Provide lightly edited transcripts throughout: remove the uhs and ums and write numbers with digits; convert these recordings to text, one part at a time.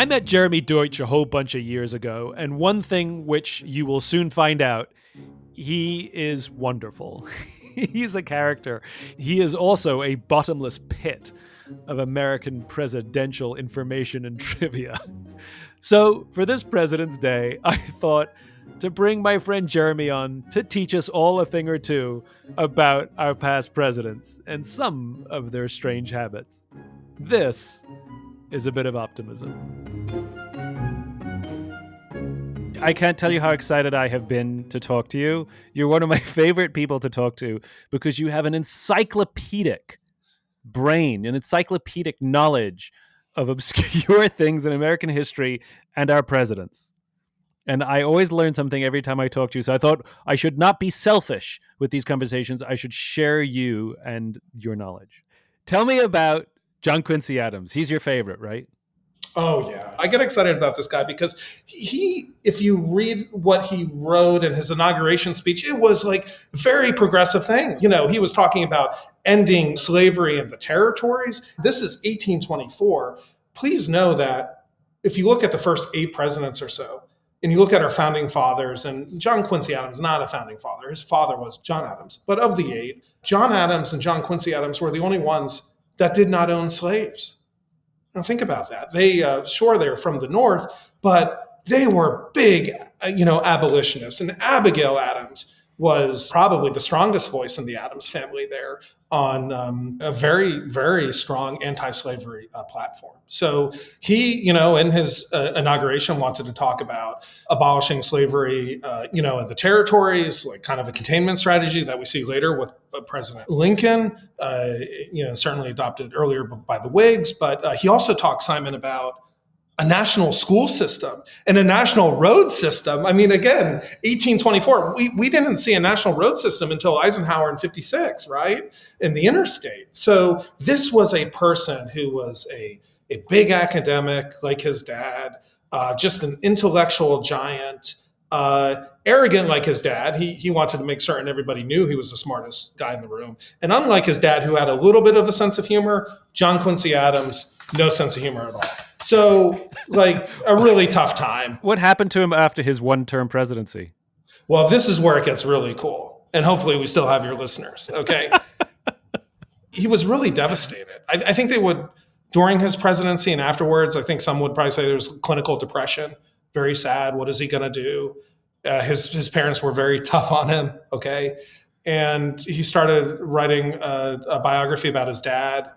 I met Jeremy Deutsch a whole bunch of years ago, and one thing which you will soon find out, he is wonderful. He's a character. He is also a bottomless pit of American presidential information and trivia. So, for this President's Day, I thought to bring my friend Jeremy on to teach us all a thing or two about our past presidents and some of their strange habits. This is A Bit of Optimism. I can't tell you how excited I have been to talk to you. You're one of my favorite people to talk to because you have an encyclopedic brain, an encyclopedic knowledge of obscure things in American history and our presidents. And I always learn something every time I talk to you. So I thought I should not be selfish with these conversations. I should share you and your knowledge. Tell me about John Quincy Adams. He's your favorite, right? Oh, yeah. I get excited about this guy because if you read what he wrote in his inauguration speech, it was like very progressive things. You know, he was talking about ending slavery in the territories. This is 1824. Please know that if you look at the first 8 presidents or so, and you look at our founding fathers, and John Quincy Adams is not a founding father. His father was John Adams. But of the 8, John Adams and John Quincy Adams were the only ones that did not own slaves. Now think about that. They're from the North, but they were big, abolitionists. And Abigail Adams was probably the strongest voice in the Adams family there on a very, very strong anti-slavery platform. So he, in his inauguration wanted to talk about abolishing slavery, in the territories, like kind of a containment strategy that we see later with President Lincoln, certainly adopted earlier by the Whigs. But he also talked, Simon, about a national school system and a national road system. I mean, again, 1824, we didn't see a national road system until Eisenhower in 56, right? In the interstate. So this was a person who was a big academic like his dad, just an intellectual giant, arrogant like his dad. He wanted to make certain everybody knew he was the smartest guy in the room. And unlike his dad, who had a little bit of a sense of humor, John Quincy Adams, no sense of humor at all. So, like, a really tough time. What happened to him after his one-term presidency? Well, this is where it gets really cool. And hopefully we still have your listeners, okay? He was really devastated. I think they would, during his presidency and afterwards, I think some would probably say there was clinical depression. Very sad. What is he going to do? His parents were very tough on him, okay? And he started writing a biography about his dad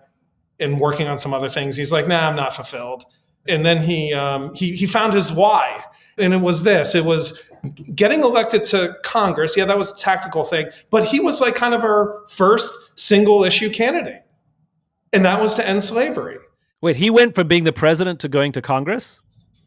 and working on some other things. He's like, nah, I'm not fulfilled. And then he found his why. And it was getting elected to Congress. Yeah, that was a tactical thing. But he was like kind of our first single issue candidate. And that was to end slavery. Wait, he went from being the president to going to Congress?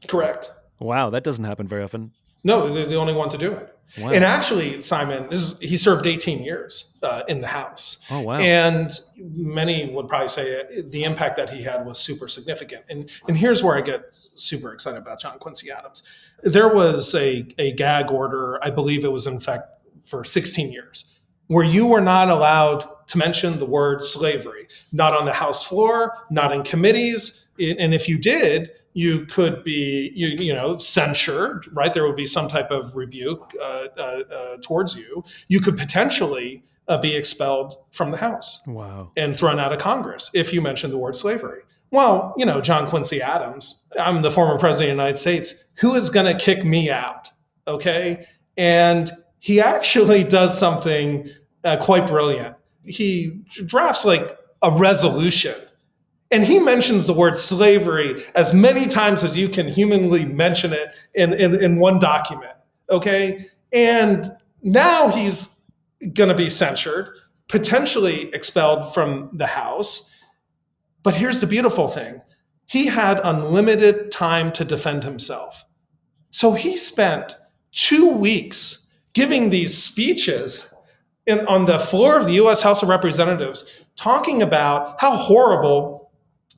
Correct. Wow, that doesn't happen very often. No, they're the only one to do it. Wow. And actually, Simon, he served 18 years in the House. Oh, wow. And many would probably say the impact that he had was super significant. And here's where I get super excited about John Quincy Adams. There was a gag order, I believe it was in fact for 16 years, where you were not allowed to mention the word slavery, not on the House floor, not in committees. And if you did, you could be, censured, right? There would be some type of rebuke towards you. You could potentially be expelled from the House. Wow. And thrown out of Congress if you mentioned the word slavery. Well, John Quincy Adams, I'm the former president of the United States. Who is going to kick me out? Okay. And he actually does something quite brilliant. He drafts like a resolution. And he mentions the word slavery as many times as you can humanly mention it in one document, okay? And now he's going to be censured, potentially expelled from the House. But here's the beautiful thing. He had unlimited time to defend himself. So he spent 2 weeks giving these speeches on the floor of the U.S. House of Representatives, talking about how horrible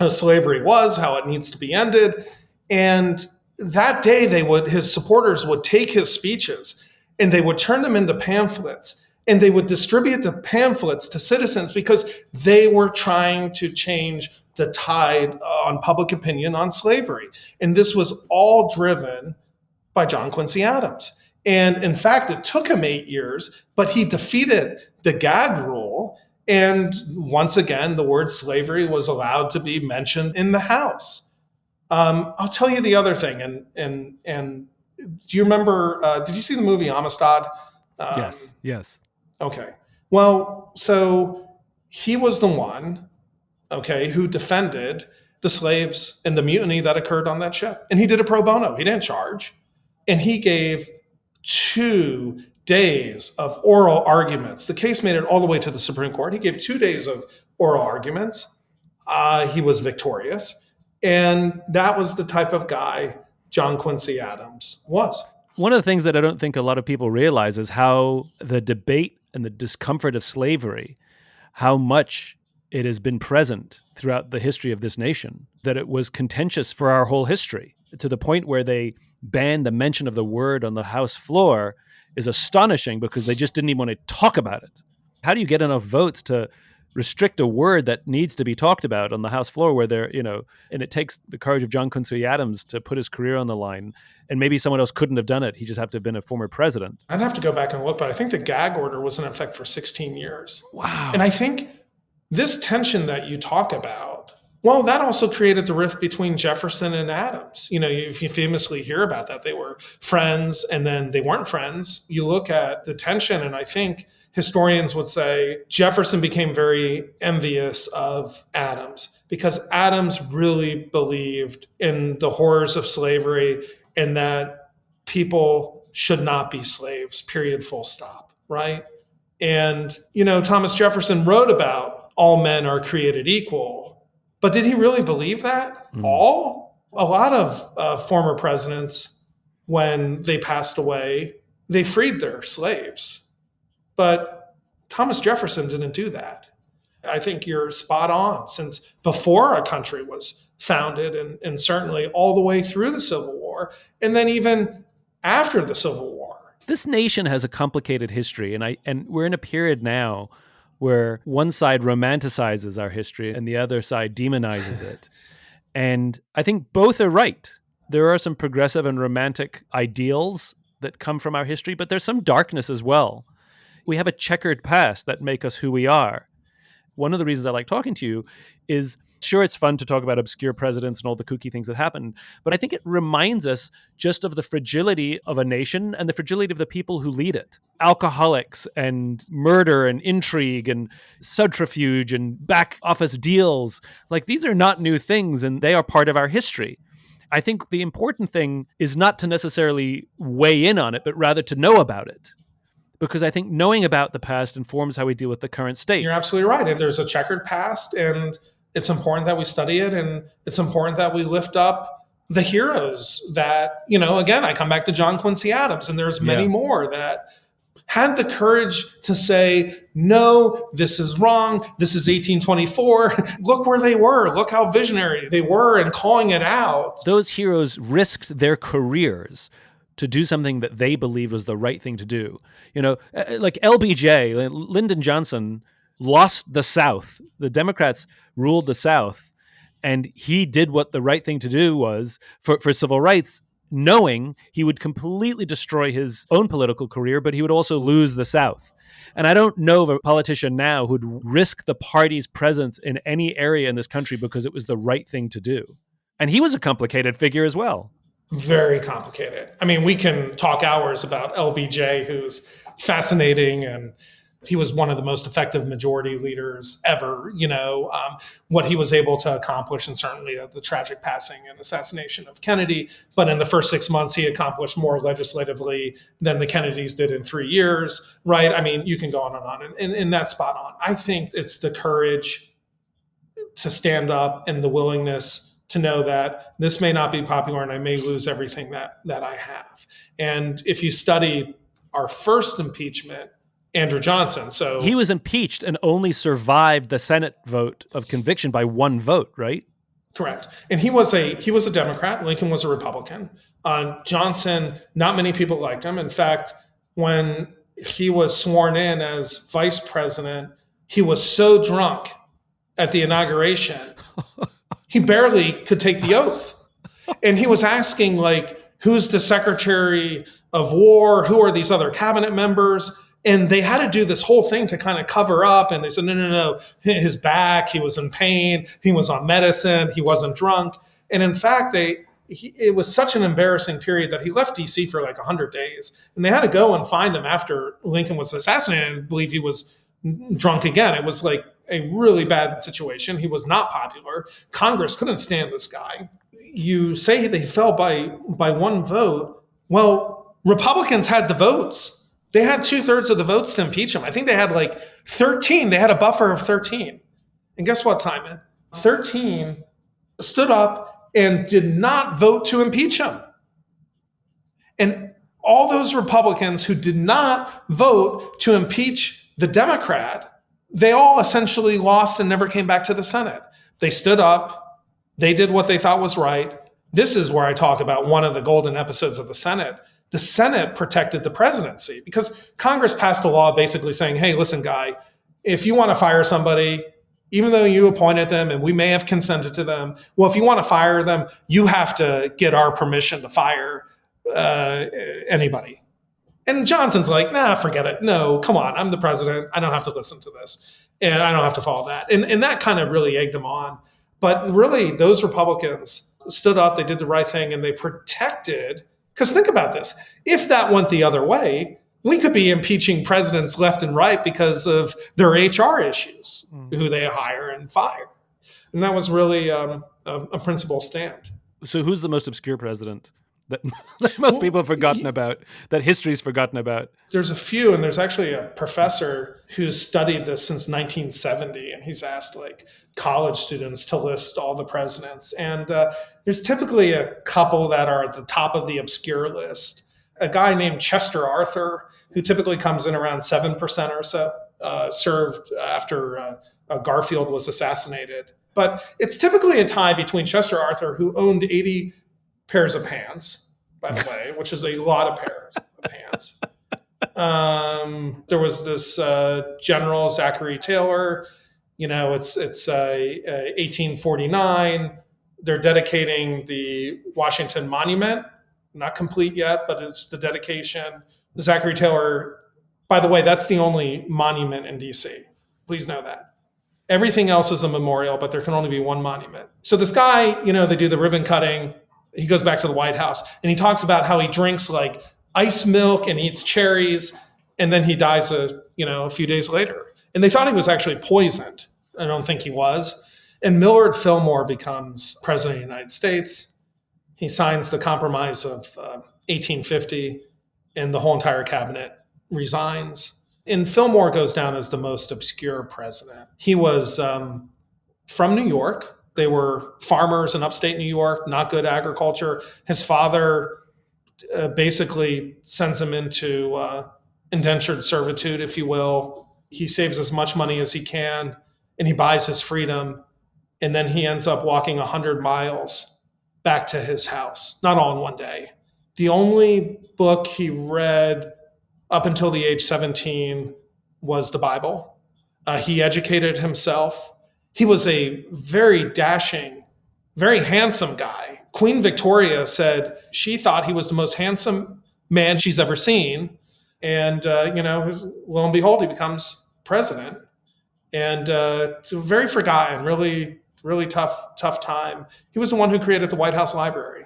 slavery was, how it needs to be ended. And that day his supporters would take his speeches and they would turn them into pamphlets and they would distribute the pamphlets to citizens because they were trying to change the tide on public opinion on slavery. And this was all driven by John Quincy Adams. And in fact, it took him 8 years, but he defeated the gag rule. And once again, the word slavery was allowed to be mentioned in the House. I'll tell you the other thing. And do you remember, did you see the movie Amistad? Yes. Okay. Well, so he was the one, okay, who defended the slaves and the mutiny that occurred on that ship. And he did it pro bono. He didn't charge. And he gave 2 days of oral arguments. The case made it all the way to the Supreme Court. He gave 2 days of oral arguments. He was victorious. And that was the type of guy John Quincy Adams was. One of the things that I don't think a lot of people realize is how the debate and the discomfort of slavery, how much it has been present throughout the history of this nation, that it was contentious for our whole history, to the point where they banned the mention of the word on the House floor is astonishing because they just didn't even want to talk about it. How do you get enough votes to restrict a word that needs to be talked about on the House floor where they're, and it takes the courage of John Quincy Adams to put his career on the line. And maybe someone else couldn't have done it. He just had to have been a former president. I'd have to go back and look, but I think the gag order was in effect for 16 years. Wow. And I think this tension that you talk about, well, that also created the rift between Jefferson and Adams. If you famously hear about that, they were friends and then they weren't friends. You look at the tension, and I think historians would say Jefferson became very envious of Adams because Adams really believed in the horrors of slavery and that people should not be slaves, period, full stop, right? And, Thomas Jefferson wrote about all men are created equal, but did he really believe that? All? A lot of former presidents, when they passed away, they freed their slaves. But Thomas Jefferson didn't do that. I think you're spot on. Since before our country was founded, and certainly all the way through the Civil War, and then even after the Civil War. This nation has a complicated history, and we're in a period now where one side romanticizes our history and the other side demonizes it. And I think both are right. There are some progressive and romantic ideals that come from our history, but there's some darkness as well. We have a checkered past that make us who we are. One of the reasons I like talking to you is, sure, it's fun to talk about obscure presidents and all the kooky things that happened, but I think it reminds us just of the fragility of a nation and the fragility of the people who lead it. Alcoholics and murder and intrigue and subterfuge and back office deals. Like, these are not new things, and they are part of our history. I think the important thing is not to necessarily weigh in on it, but rather to know about it. Because I think knowing about the past informs how we deal with the current state. You're absolutely right. And there's a checkered past, and it's important that we study it, and it's important that we lift up the heroes that, again, I come back to John Quincy Adams, and there's many more that had the courage to say, no, this is wrong. This is 1824. Look where they were. Look how visionary they were in calling it out. Those heroes risked their careers to do something that they believed was the right thing to do. Like LBJ, Lyndon Johnson, lost the South. The Democrats ruled the South, and he did what the right thing to do was for civil rights, knowing he would completely destroy his own political career, but he would also lose the South. And I don't know of a politician now who'd risk the party's presence in any area in this country because it was the right thing to do. And he was a complicated figure as well. Very complicated. I mean, we can talk hours about LBJ, who's fascinating, and he was one of the most effective majority leaders ever, what he was able to accomplish, and certainly the tragic passing and assassination of Kennedy. But in the first 6 months, he accomplished more legislatively than the Kennedys did in 3 years, right? I mean, you can go on and on, and that's spot on. I think it's the courage to stand up and the willingness to know that this may not be popular and I may lose everything that I have. And if you study our first impeachment, Andrew Johnson. So he was impeached and only survived the Senate vote of conviction by 1 vote, right? Correct. And he was a Democrat. Lincoln was a Republican. Johnson, not many people liked him. In fact, when he was sworn in as vice president, he was so drunk at the inauguration He barely could take the oath. And he was asking, like, who's the Secretary of War? Who are these other cabinet members? And they had to do this whole thing to kind of cover up. And they said, no. His back, he was in pain. He was on medicine. He wasn't drunk. And in fact, it was such an embarrassing period that he left D.C. for like 100 days. And they had to go and find him after Lincoln was assassinated. I believe he was drunk again. It was like a really bad situation. He was not popular. Congress couldn't stand this guy. You say they fell by one vote. Well, Republicans had the votes. They had 2/3 of the votes to impeach him. I think they had like 13. They had a buffer of 13. And guess what, Simon? 13 stood up and did not vote to impeach him. And all those Republicans who did not vote to impeach the Democrat, they all essentially lost and never came back to the Senate. They stood up. They did what they thought was right. This is where I talk about one of the golden episodes of the Senate. The Senate protected the presidency because Congress passed a law basically saying, hey, listen, guy, if you want to fire somebody, even though you appointed them and we may have consented to them, well, if you want to fire them, you have to get our permission to fire anybody. And Johnson's like, nah, forget it. No, come on. I'm the president. I don't have to listen to this. And I don't have to follow that. And that kind of really egged him on. But really, those Republicans stood up, they did the right thing, and they protected. Because think about this. If that went the other way, we could be impeaching presidents left and right because of their HR issues, who they hire and fire. And that was really a principled stand. So who's the most obscure president that most people have forgotten about, that history's forgotten about? There's a few, and there's actually a professor who's studied this since 1970, and he's asked like college students to list all the presidents. And there's typically a couple that are at the top of the obscure list. A guy named Chester Arthur, who typically comes in around 7% or so, served after Garfield was assassinated. But it's typically a tie between Chester Arthur, who owned 80 pairs of pants, by the way, which is a lot of pairs of pants. There was this General Zachary Taylor. You know, it's 1849. They're dedicating the Washington Monument. Not complete yet, but it's the dedication. Zachary Taylor, by the way, that's the only monument in DC. Please know that. Everything else is a memorial, but there can only be one monument. So this guy, you know, they do the ribbon cutting. He goes back to the White House and he talks about how he drinks like ice milk and eats cherries, and then he dies a few days later. And they thought he was actually poisoned. I don't think he was. And Millard Fillmore becomes president of the United States. He signs the Compromise of 1850, and the whole entire cabinet resigns. And Fillmore goes down as the most obscure president. He was from New York. They were farmers in upstate New York, not good agriculture. His father basically sends him into indentured servitude, if you will. He saves as much money as he can, and he buys his freedom. And then he ends up walking 100 miles back to his house, not all in one day. The only book he read up until the age 17 was the Bible. He educated himself. He was a very dashing, very handsome guy. Queen Victoria said she thought he was the most handsome man she's ever seen. And, lo and behold, he becomes president. And it's very forgotten, really, really tough time. He was the one who created the White House Library.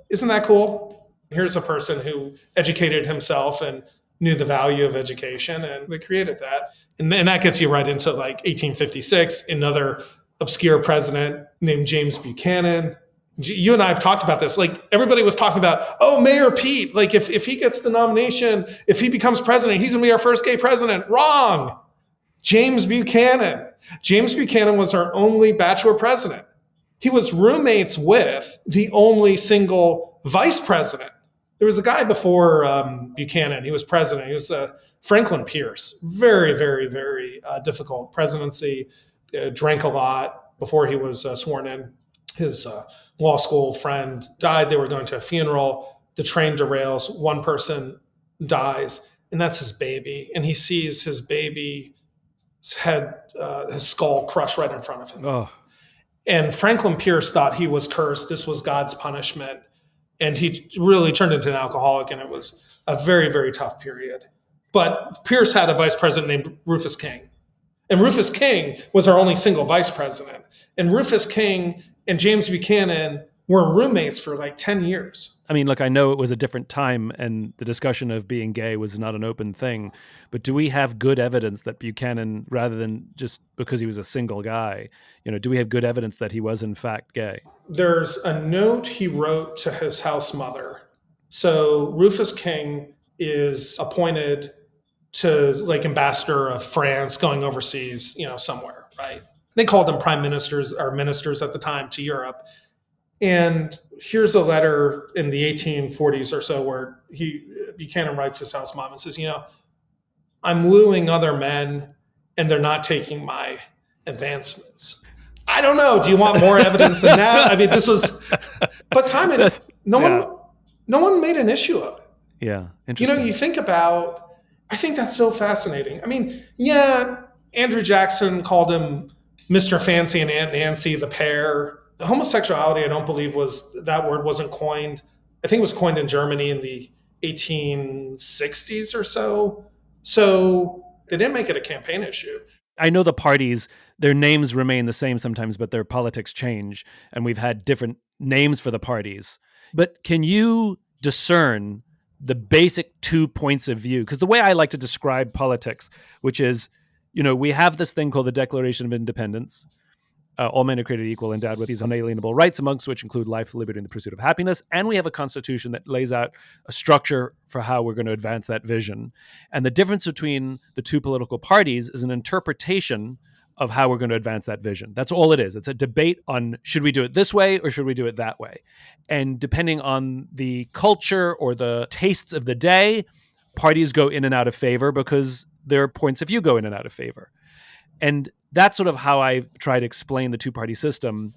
Isn't that cool? Here's a person who educated himself and knew the value of education, and they created that. And that gets you right into like 1856, another obscure president named James Buchanan. You and I have talked about this. Like everybody was talking about, oh, Mayor Pete, like if he gets the nomination, if he becomes president, he's gonna be our first gay president. Wrong. James Buchanan. James Buchanan was our only bachelor president. He was roommates with the only single vice president. There was a guy before Buchanan. He was president. He was Franklin Pierce. Very, very, very difficult presidency. Drank a lot before he was sworn in. His law school friend died. They were going to a funeral. The train derails. One person dies, and that's his baby. And he sees his baby's head, his skull crushed right in front of him. Oh. And Franklin Pierce thought he was cursed. This was God's punishment. And he really turned into an alcoholic, and it was a very, very tough period. But Pierce had a vice president named Rufus King. And Rufus King was our only single vice president. And Rufus King and James Buchanan were roommates for like 10 years. I mean, look, I know it was a different time and the discussion of being gay was not an open thing, but do we have good evidence that Buchanan, rather than just because he was a single guy, do we have good evidence that he was in fact gay? There's a note he wrote to his house mother. So Rufus King is appointed to like ambassador of France, going overseas, somewhere, right? They called them prime ministers or ministers at the time to Europe. And here's a letter in the 1840s or so where Buchanan writes his house mom and says, I'm wooing other men and they're not taking my advancements. I don't know. Do you want more evidence than that? I mean, but Simon, no one made an issue of it. Yeah. Interesting. You think about, I think that's so fascinating. I mean, yeah, Andrew Jackson called him Mr. Fancy and Aunt Nancy, the pair. Homosexuality, I don't believe that word wasn't coined. I think it was coined in Germany in the 1860s or so. So they didn't make it a campaign issue. I know the parties, their names remain the same sometimes, but their politics change. And we've had different names for the parties. But can you discern the basic 2 points of view? Because the way I like to describe politics, which is, we have this thing called the Declaration of Independence. All men are created equal, endowed with these unalienable rights, amongst which include life, liberty, and the pursuit of happiness. And we have a constitution that lays out a structure for how we're going to advance that vision. And the difference between the two political parties is an interpretation of how we're going to advance that vision. That's all it is. It's a debate on, should we do it this way or should we do it that way? And depending on the culture or the tastes of the day, parties go in and out of favor because their points of view go in and out of favor. And that's sort of how I try to explain the two-party system.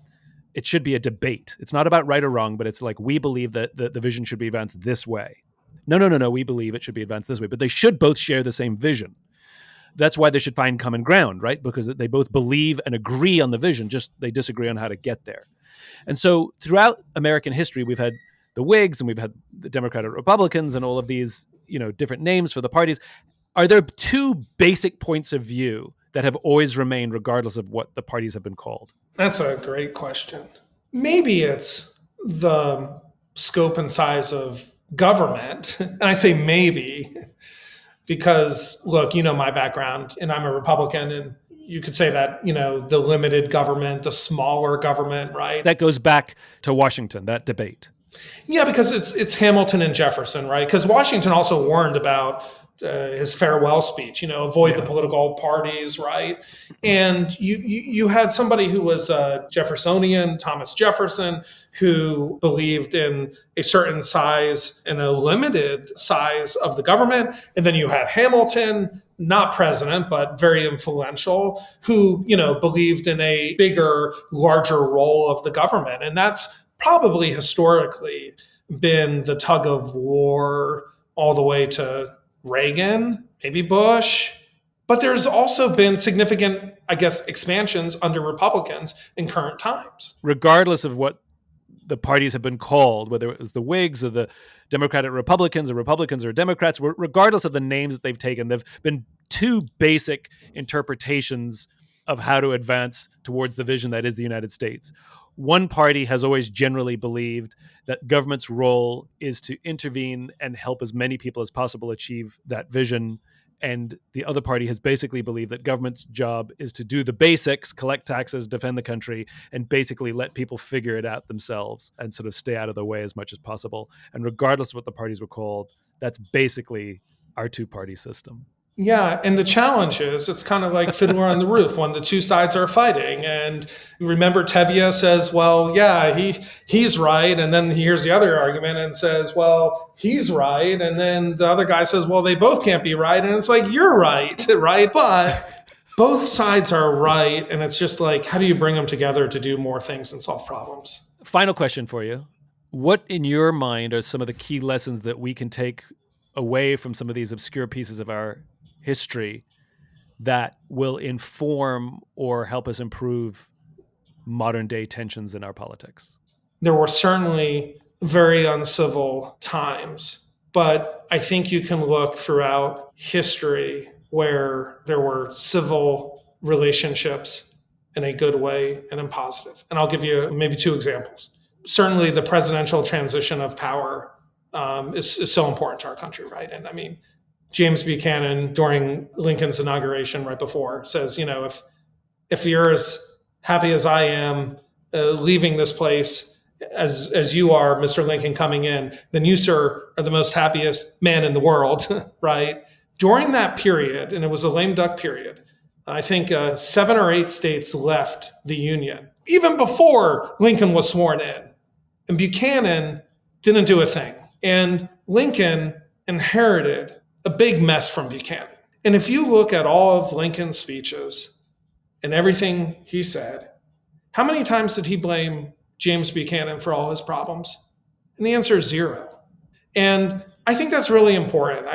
It should be a debate. It's not about right or wrong, but it's like, we believe that the vision should be advanced this way. No, we believe it should be advanced this way. But they should both share the same vision. That's why they should find common ground, right? Because they both believe and agree on the vision, just they disagree on how to get there. And so throughout American history, we've had the Whigs and we've had the Democratic Republicans and all of these, different names for the parties. Are there two basic points of view that have always remained regardless of what the parties have been called? That's a great question. Maybe it's the scope and size of government. And I say maybe because, look, my background, and I'm a Republican, and you could say that, the limited government, the smaller government, right? That goes back to Washington, that debate. Yeah, because it's Hamilton and Jefferson, right? Because Washington also warned about his farewell speech, avoid the political parties, right? And you had somebody who was Jeffersonian, Thomas Jefferson, who believed in a certain size and a limited size of the government. And then you had Hamilton, not president, but very influential, who, believed in a bigger, larger role of the government. And that's probably historically been the tug of war all the way to Reagan, maybe Bush. But there's also been significant, expansions under Republicans in current times. Regardless of what the parties have been called, whether it was the Whigs or the Democratic Republicans or Democrats, regardless of the names that they've taken, there have been two basic interpretations of how to advance towards the vision that is the United States. One party has always generally believed that government's role is to intervene and help as many people as possible achieve that vision. And the other party has basically believed that government's job is to do the basics, collect taxes, defend the country, and basically let people figure it out themselves and sort of stay out of the way as much as possible. And regardless of what the parties were called, that's basically our two-party system. Yeah, and the challenge is it's kind of like Fiddler on the Roof when the two sides are fighting. And remember, Tevye says, well, yeah, he's right. And then he hears the other argument and says, well, he's right. And then the other guy says, well, they both can't be right. And it's like, you're right, right? But both sides are right. And it's just like, how do you bring them together to do more things and solve problems? Final question for you. What, in your mind, are some of the key lessons that we can take away from some of these obscure pieces of our history that will inform or help us improve modern day tensions in our politics? There were certainly very uncivil times, but I think you can look throughout history where there were civil relationships in a good way and in positive. And I'll give you maybe two examples. Certainly the presidential transition of power is so important to our country, right? And I mean, James Buchanan, during Lincoln's inauguration right before, says, if you're as happy as I am leaving this place as you are, Mr. Lincoln, coming in, then you, sir, are the most happiest man in the world, right? During that period, and it was a lame duck period, I think 7 or 8 states left the Union, even before Lincoln was sworn in. And Buchanan didn't do a thing. And Lincoln inherited a big mess from Buchanan. And if you look at all of Lincoln's speeches and everything he said, how many times did he blame James Buchanan for all his problems? And the answer is 0. And I think that's really important.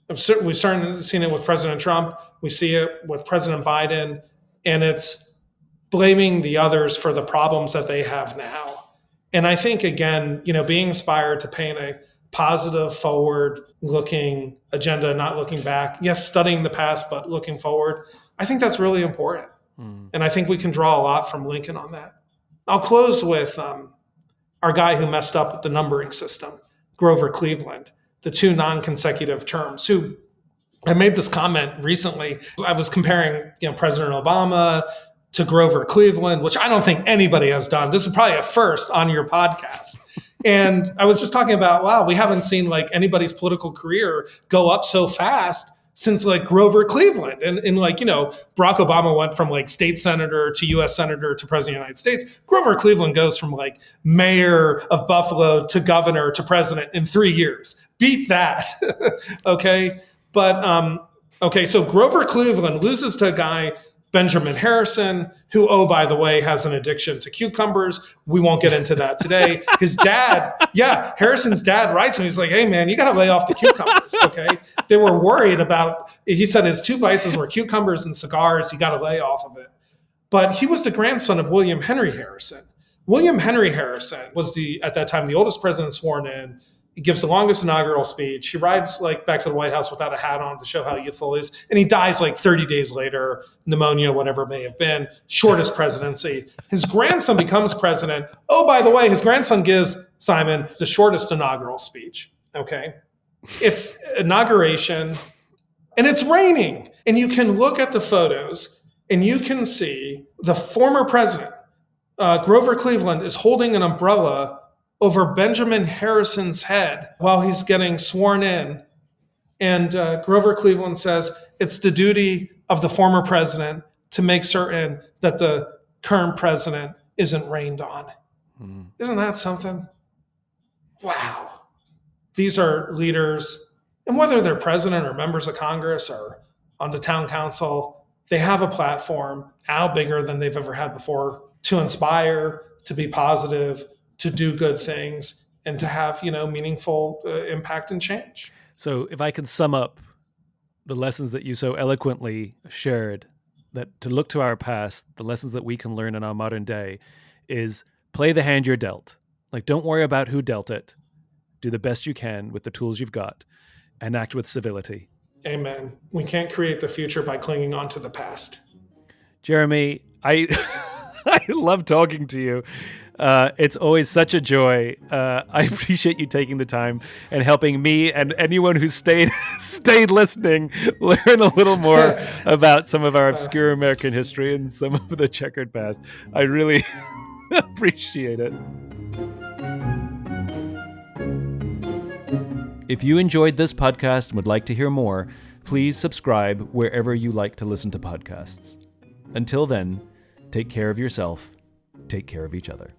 We've certainly seen it with President Trump. We see it with President Biden, and it's blaming the others for the problems that they have now. And I think, again, being inspired to paint a positive, forward-looking agenda, not looking back. Yes, studying the past, but looking forward. I think that's really important. And I think we can draw a lot from Lincoln on that. I'll close with our guy who messed up with the numbering system, Grover Cleveland, the 2 non-consecutive terms, who I made this comment recently. I was comparing, President Obama to Grover Cleveland, which I don't think anybody has done. This is probably a first on your podcast. And I was just talking about, wow, we haven't seen anybody's political career go up so fast since Grover Cleveland. And Barack Obama went from state senator to U.S. senator to president of the United States. Grover Cleveland goes from mayor of Buffalo to governor to president in 3 years. Beat that. Okay. But, so Grover Cleveland loses to a guy, Benjamin Harrison, who, oh, by the way, has an addiction to cucumbers. We won't get into that today. His dad, Harrison's dad writes him. He's like, hey, man, you got to lay off the cucumbers, okay? They were worried about, he said his 2 vices were cucumbers and cigars. You got to lay off of it. But he was the grandson of William Henry Harrison. William Henry Harrison was at that time, the oldest president sworn in. He gives the longest inaugural speech. He rides back to the White House without a hat on to show how youthful he is. And he dies 30 days later, pneumonia, whatever it may have been, shortest presidency. His grandson becomes president. Oh, by the way, his grandson gives Simon the shortest inaugural speech. Okay. It's inauguration and it's raining. And you can look at the photos and you can see the former president, Grover Cleveland, is holding an umbrella over Benjamin Harrison's head while he's getting sworn in. And Grover Cleveland says, it's the duty of the former president to make certain that the current president isn't rained on. Isn't that something? Wow. These are leaders, and whether they're president or members of Congress or on the town council, they have a platform now bigger than they've ever had before to inspire, to be positive, to do good things, and to have, meaningful impact and change. So if I can sum up the lessons that you so eloquently shared, that to look to our past, the lessons that we can learn in our modern day is play the hand you're dealt. Don't worry about who dealt it. Do the best you can with the tools you've got and act with civility. Amen. We can't create the future by clinging on to the past. Jeremy, I love talking to you. It's always such a joy. I appreciate you taking the time and helping me and anyone who stayed listening learn a little more about some of our obscure American history and some of the checkered past. I really appreciate it. If you enjoyed this podcast and would like to hear more, please subscribe wherever you like to listen to podcasts. Until then, take care of yourself. Take care of each other.